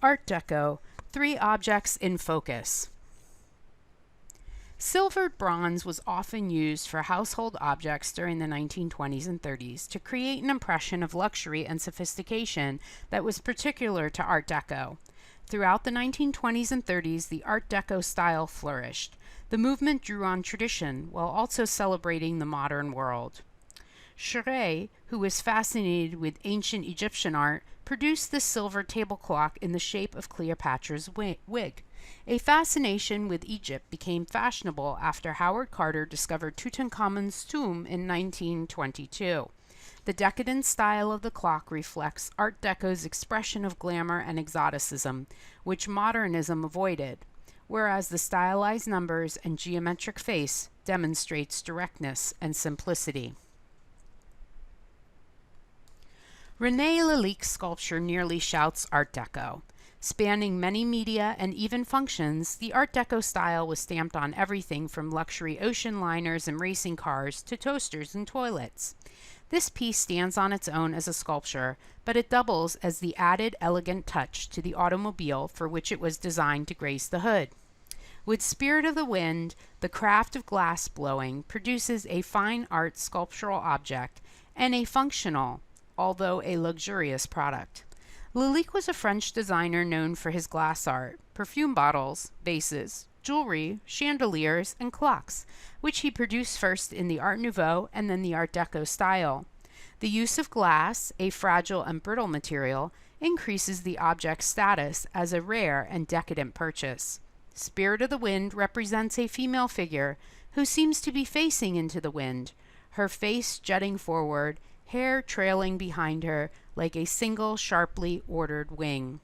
Art Deco, three objects in focus. Silvered bronze was often used for household objects during the 1920s and 30s to create an impression of luxury and sophistication that was particular to Art Deco. Throughout the 1920s and 30s, the Art Deco style flourished. The movement drew on tradition while also celebrating the modern world. Cheret, who was fascinated with ancient Egyptian art, produced this silver table clock in the shape of Cleopatra's wig. A fascination with Egypt became fashionable after Howard Carter discovered Tutankhamun's tomb in 1922. The decadent style of the clock reflects Art Deco's expression of glamour and exoticism, which modernism avoided, whereas the stylized numbers and geometric face demonstrates directness and simplicity. René Lalique's sculpture nearly shouts Art Deco. Spanning many media and even functions, the Art Deco style was stamped on everything from luxury ocean liners and racing cars to toasters and toilets. This piece stands on its own as a sculpture, but it doubles as the added elegant touch to the automobile for which it was designed to grace the hood. With Spirit of the Wind, the craft of glass blowing produces a fine art sculptural object and a functional, although a luxurious product. Lalique was a French designer known for his glass art, perfume bottles, vases, jewelry, chandeliers, and clocks, which he produced first in the Art Nouveau and then the Art Deco style. The use of glass, a fragile and brittle material, increases the object's status as a rare and decadent purchase. Spirit of the Wind represents a female figure who seems to be facing into the wind, her face jutting forward, hair trailing behind her like a single sharply ordered wing.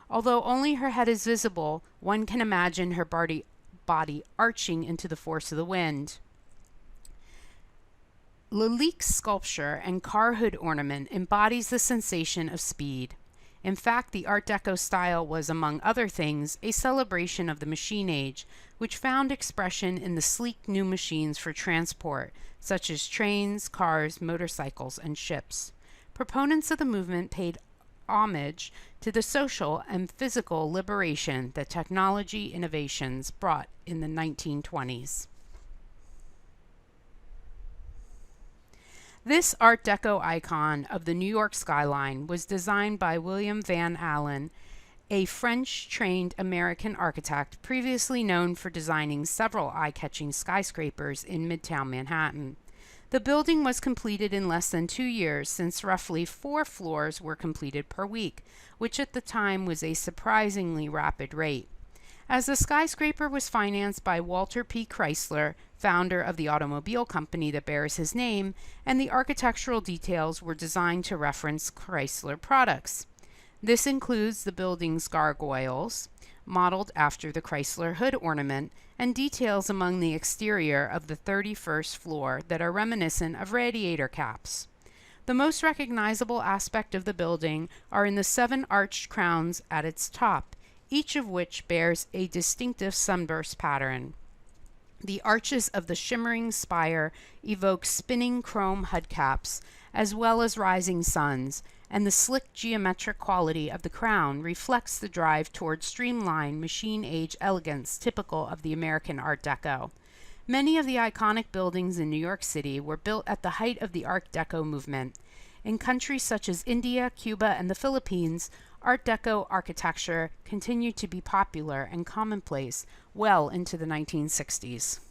Although only her head is visible, one can imagine her body arching into the force of the wind. Lalique's sculpture and car hood ornament embodies the sensation of speed. In fact, the Art Deco style was, among other things, a celebration of the machine age, which found expression in the sleek new machines for transport, such as trains, cars, motorcycles, and ships. Proponents of the movement paid homage to the social and physical liberation that technology innovations brought in the 1920s. This Art Deco icon of the New York skyline was designed by William Van Allen, a French-trained American architect previously known for designing several eye-catching skyscrapers in Midtown Manhattan. The building was completed in less than 2 years, since roughly 4 floors were completed per week, which at the time was a surprisingly rapid rate. As the skyscraper was financed by Walter P. Chrysler, founder of the automobile company that bears his name, and the architectural details were designed to reference Chrysler products. This includes the building's gargoyles, modeled after the Chrysler hood ornament, and details among the exterior of the 31st floor that are reminiscent of radiator caps. The most recognizable aspect of the building are in the 7 arched crowns at its top, each of which bears a distinctive sunburst pattern. The arches of the shimmering spire evoke spinning chrome hubcaps, as well as rising suns, and the slick geometric quality of the crown reflects the drive toward streamlined machine-age elegance typical of the American Art Deco. Many of the iconic buildings in New York City were built at the height of the Art Deco movement. In countries such as India, Cuba, and the Philippines, Art Deco architecture continued to be popular and commonplace well into the 1960s.